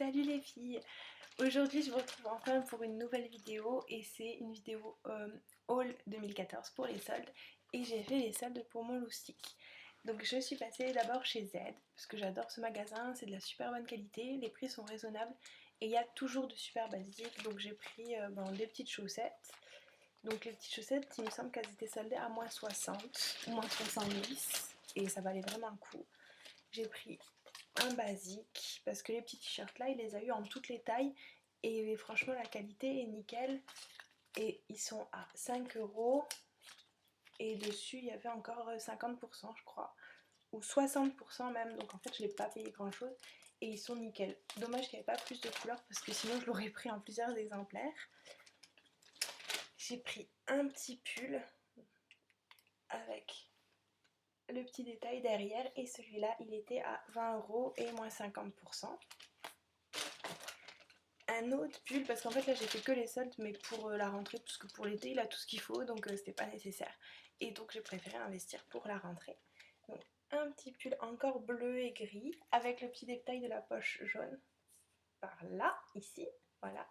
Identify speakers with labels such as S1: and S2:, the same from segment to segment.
S1: Salut les filles! Aujourd'hui je vous retrouve enfin pour une nouvelle vidéo et c'est une vidéo haul 2014 pour les soldes et j'ai fait les soldes pour mon loustic. Donc je suis passée d'abord chez Z parce que j'adore ce magasin, c'est de la super bonne qualité, les prix sont raisonnables et il y a toujours de super basiques. Donc j'ai pris des petites chaussettes. Donc les petites chaussettes, il me semble qu'elles étaient soldées à moins 60 ou moins 70 et ça valait vraiment le coup. J'ai pris un basique parce que les petits t-shirts là il les a eu en toutes les tailles et franchement la qualité est nickel et ils sont à 5 euros et dessus il y avait encore 50% je crois ou 60% même, donc en fait je l'ai pas payé grand chose et ils sont nickel. Dommage qu'il n'y avait pas plus de couleurs parce que sinon je l'aurais pris en plusieurs exemplaires. J'ai pris un petit pull avec le petit détail derrière et celui-là il était à 20 euros et moins 50%. Un autre pull parce qu'en fait là j'ai fait que les soldes mais pour la rentrée parce que pour l'été il a tout ce qu'il faut donc c'était pas nécessaire et donc j'ai préféré investir pour la rentrée. Donc un petit pull encore bleu et gris avec le petit détail de la poche jaune par là, ici, voilà,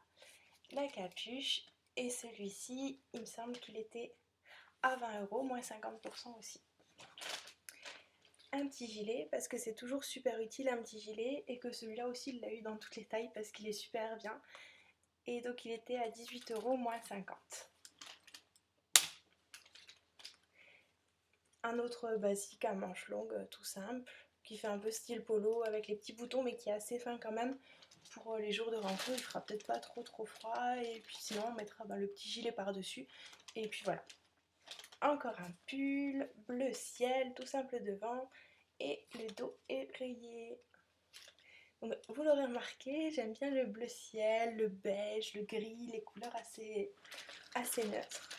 S1: la capuche et celui-ci il me semble qu'il était à 20 euros moins 50% aussi. Un petit gilet parce que c'est toujours super utile un petit gilet et que celui-là aussi il l'a eu dans toutes les tailles parce qu'il est super bien et donc il était à 18 euros moins 50. Un autre basique à manches longues tout simple qui fait un peu style polo avec les petits boutons mais qui est assez fin quand même pour les jours de rentrée. Il fera peut-être pas trop froid et puis sinon on mettra le petit gilet par dessus et puis voilà. Encore un pull bleu ciel tout simple devant et le dos est rayé. Donc, vous l'aurez remarqué, j'aime bien le bleu ciel, le beige, le gris, les couleurs assez neutres.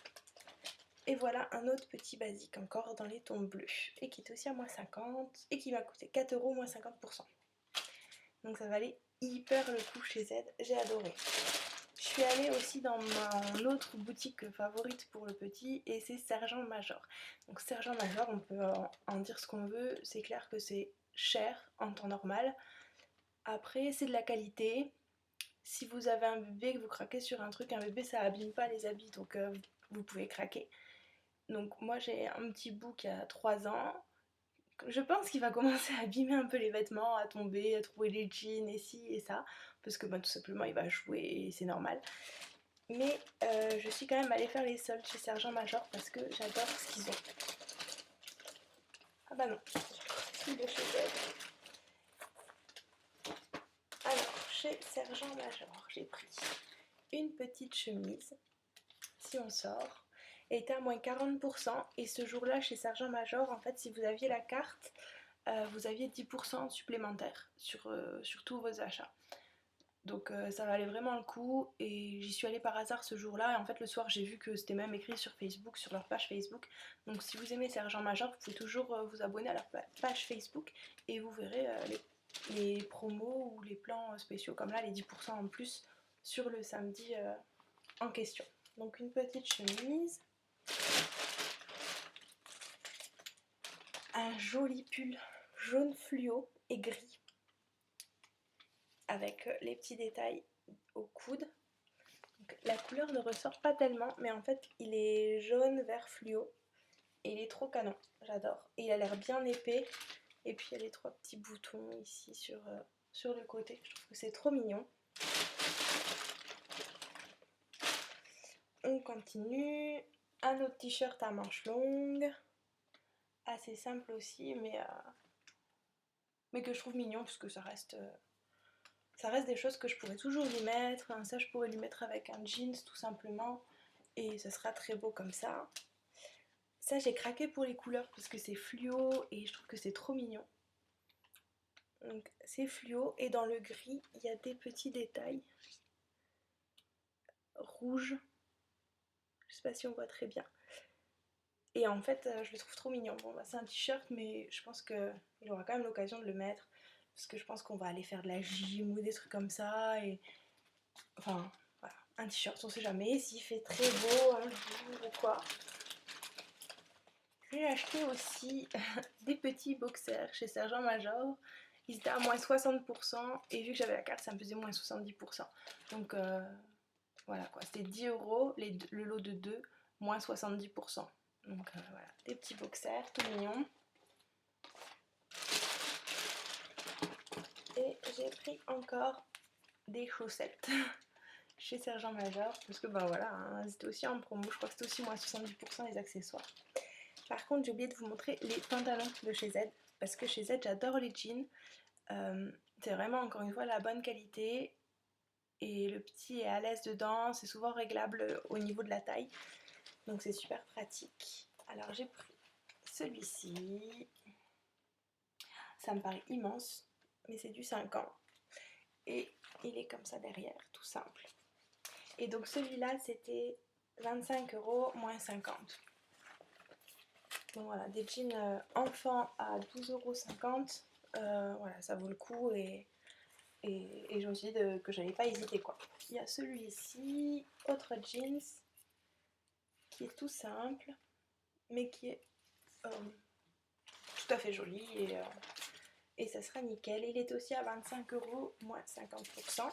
S1: Et voilà un autre petit basique encore dans les tons bleus et qui est aussi à moins 50 et qui m'a coûté 4 euros moins 50%. Donc ça valait hyper le coup chez Z, j'ai adoré. Je suis allée aussi dans mon autre boutique favorite pour le petit et c'est Sergent Major. Donc Sergent Major, on peut en dire ce qu'on veut, c'est clair que c'est cher en temps normal. Après c'est de la qualité. Si vous avez un bébé, que vous craquez sur un truc, un bébé ça abîme pas les habits donc vous pouvez craquer. Donc moi j'ai un petit bout qui a 3 ans. Je pense qu'il va commencer à abîmer un peu les vêtements, à tomber, à trouver les jeans et ci et ça. Parce que tout simplement il va jouer et c'est normal. Mais je suis quand même allée faire les soldes chez Sergent Major parce que j'adore ce qu'ils ont. Ah bah non, plus de chez elle. Alors chez Sergent Major j'ai pris une petite chemise. Si on sort, était à moins 40% et ce jour-là chez Sergent Major, en fait si vous aviez la carte, vous aviez 10% supplémentaire sur tous vos achats. Donc ça valait vraiment le coup et j'y suis allée par hasard ce jour-là et en fait le soir j'ai vu que c'était même écrit sur Facebook, sur leur page Facebook. Donc si vous aimez Sergent Major, vous pouvez toujours vous abonner à leur page Facebook et vous verrez les promos ou les plans spéciaux comme là, les 10% en plus sur le samedi en question. Donc une petite chemise, un joli pull jaune fluo et gris avec les petits détails au coude. Donc, la couleur ne ressort pas tellement mais en fait il est jaune vert fluo et il est trop canon, j'adore. Et il a l'air bien épais et puis il y a les 3 petits boutons ici sur le côté, je trouve que c'est trop mignon. On continue, un autre t-shirt à manches longues, assez simple aussi mais que je trouve mignon parce que ça reste des choses que je pourrais toujours lui mettre. Ça je pourrais lui mettre avec un jeans tout simplement et ça sera très beau comme ça. Ça j'ai craqué pour les couleurs parce que c'est fluo et je trouve que c'est trop mignon. Donc c'est fluo et dans le gris il y a des petits détails rouges. Je sais pas si on voit très bien. Et en fait je le trouve trop mignon. Bon c'est un t-shirt mais je pense qu'il aura quand même l'occasion de le mettre. Parce que je pense qu'on va aller faire de la gym ou des trucs comme ça et... Enfin voilà, un t-shirt, on sait jamais s'il fait très beau un jour ou quoi. J'ai acheté aussi des petits boxers chez Sergent Major. ils étaient à moins 60% et vu que j'avais la carte ça me faisait moins 70%. Donc voilà quoi, c'était 10 € le lot de 2, moins 70%. Donc voilà, des petits boxers tout mignons. Et j'ai pris encore des chaussettes chez Sergent Major parce que ben voilà, hein, c'était aussi en promo, je crois que c'était aussi moins 70% les accessoires. Par contre j'ai oublié de vous montrer les pantalons de chez Z parce que chez Z j'adore les jeans, c'est vraiment encore une fois la bonne qualité et le petit est à l'aise dedans, c'est souvent réglable au niveau de la taille donc c'est super pratique. Alors j'ai pris celui-ci, ça me paraît immense mais c'est du 5 ans et il est comme ça derrière, tout simple. Et donc celui-là c'était 25 € moins 50. Donc voilà, des jeans enfants à 12,50 €, voilà, ça vaut le coup et je me suis dit que j'allais pas hésiter quoi. Il y a celui-ci, autre jeans, qui est tout simple, mais qui est tout à fait joli et ça sera nickel. Il est aussi à 25 € moins 50%.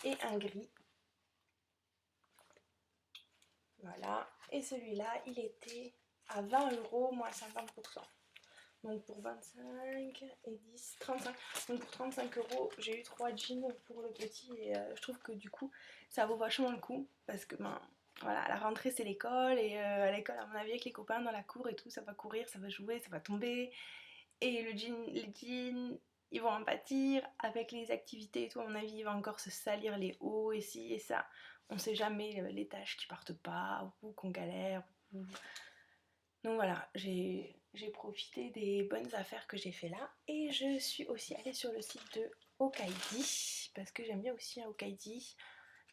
S1: Et un gris. Voilà. Et celui-là, il était à 20 € moins 50%. Donc pour 25 et 10, 35. Donc pour 35 €, j'ai eu 3 jeans pour le petit et je trouve que du coup, ça vaut vachement le coup parce que ben voilà, à la rentrée c'est l'école et à l'école à mon avis avec les copains dans la cour et tout, ça va courir, ça va jouer, ça va tomber et les jeans ils vont en pâtir avec les activités et tout, à mon avis il va encore se salir les hauts et ci et ça. On sait jamais les tâches qui partent pas ou qu'on galère ou... Donc voilà, j'ai profité des bonnes affaires que j'ai fait là. Et je suis aussi allée sur le site de Okaidi, parce que j'aime bien aussi Okaidi.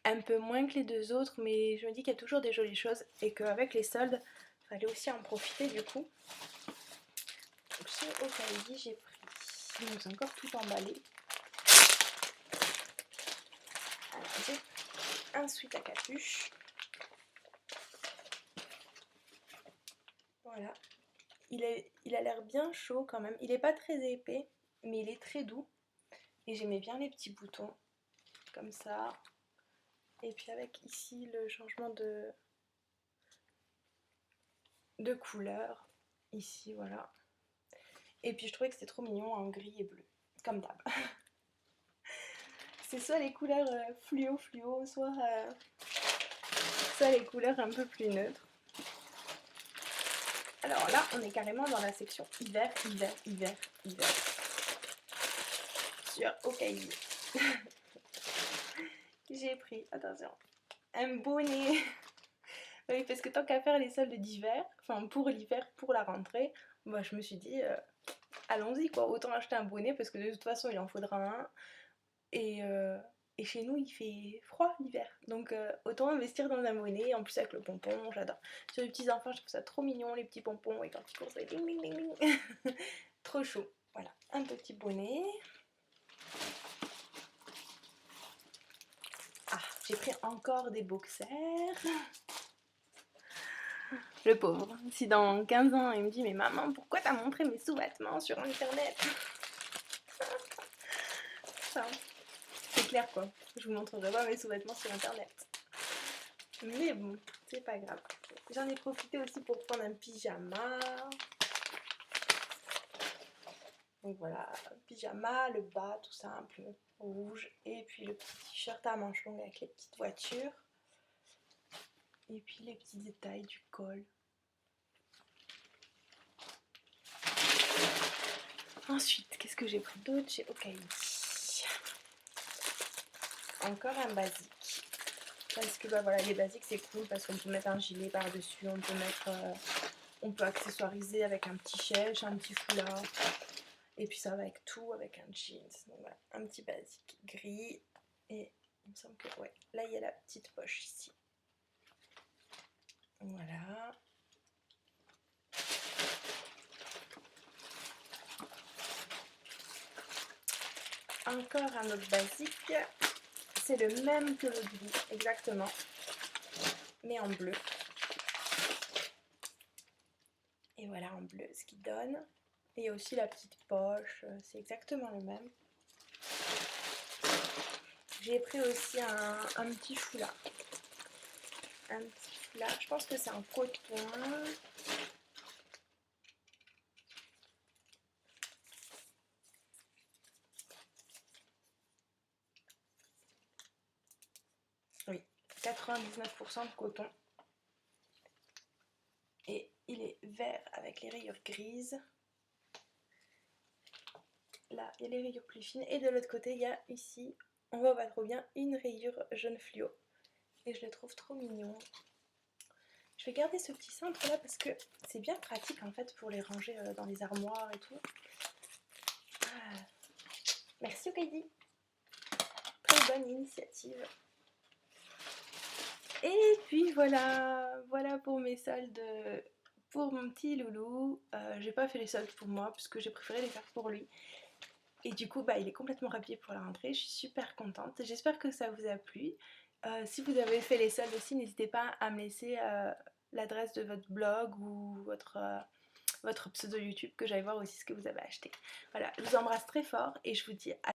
S1: Un peu moins que les deux autres, mais je me dis qu'il y a toujours des jolies choses et qu'avec les soldes, il fallait aussi en profiter du coup. Donc chez Okaidi, j'ai pris... Donc c'est encore tout emballé. Alors j'ai un sweat à capuche. Voilà. Il a l'air bien chaud quand même. Il n'est pas très épais, mais il est très doux. Et j'aimais bien les petits boutons, comme ça. Et puis avec ici le changement de couleur. Ici, voilà. Et puis je trouvais que c'était trop mignon en gris et bleu, comme d'hab. C'est soit les couleurs fluo, soit les couleurs un peu plus neutres. Alors là, on est carrément dans la section hiver, hiver, hiver, hiver. Sur Okaidi. J'ai pris, attention, un bonnet. Oui, parce que tant qu'à faire les soldes d'hiver, enfin pour l'hiver, pour la rentrée, bah, je me suis dit, allons-y quoi, autant acheter un bonnet parce que de toute façon il en faudra un. Et chez nous il fait froid l'hiver, donc autant investir dans un bonnet, en plus avec le pompon, j'adore. Sur les petits enfants, je trouve ça trop mignon, les petits pompons, et quand ils courent, c'est ding ding ding ding. Trop chaud. Voilà, un petit bonnet. Ah, j'ai pris encore des boxers. Le pauvre. Si dans 15 ans il me dit mais maman pourquoi t'as montré mes sous-vêtements sur internet? Enfin, c'est clair quoi. Je vous montrerai pas mes sous-vêtements sur internet. Mais bon, c'est pas grave. J'en ai profité aussi pour prendre un pyjama. Donc voilà, pyjama, le bas tout simple, rouge. Et puis le petit t-shirt à manches longues avec les petites voitures. Et puis les petits détails du col. Ensuite, qu'est-ce que j'ai pris d'autre chez Okaidi? Encore un basique. Parce que bah voilà, les basiques c'est cool parce qu'on peut mettre un gilet par-dessus, on peut mettre, on peut accessoiriser avec un petit chèche, un petit foulard. Et puis ça va avec tout, avec un jeans. Donc voilà, un petit basique gris. Et il me semble que ouais, là il y a la petite poche ici. Voilà. Encore un autre basique. C'est le même que le gris, exactement. Mais en bleu. Et voilà en bleu ce qu'il donne. Et il y a aussi la petite poche, c'est exactement le même. J'ai pris aussi un petit foulard. Un petit foulard, je pense que c'est un coton. Oui, 99% de coton. Et il est vert avec les rayures grises. Là, il y a les rayures plus fines. Et de l'autre côté, il y a ici, on voit pas trop bien, une rayure jaune fluo. Et je le trouve trop mignon. Je vais garder ce petit cintre là parce que c'est bien pratique en fait pour les ranger dans les armoires et tout. Ah. Merci Heidi. Très bonne initiative. Et puis voilà, voilà pour mes soldes pour mon petit loulou. J'ai pas fait les soldes pour moi puisque j'ai préféré les faire pour lui. Et du coup, bah, il est complètement rhabillé pour la rentrée. Je suis super contente. J'espère que ça vous a plu. Si vous avez fait les soldes aussi, n'hésitez pas à me laisser l'adresse de votre blog ou votre pseudo YouTube que j'aille voir aussi ce que vous avez acheté. Voilà, je vous embrasse très fort et je vous dis à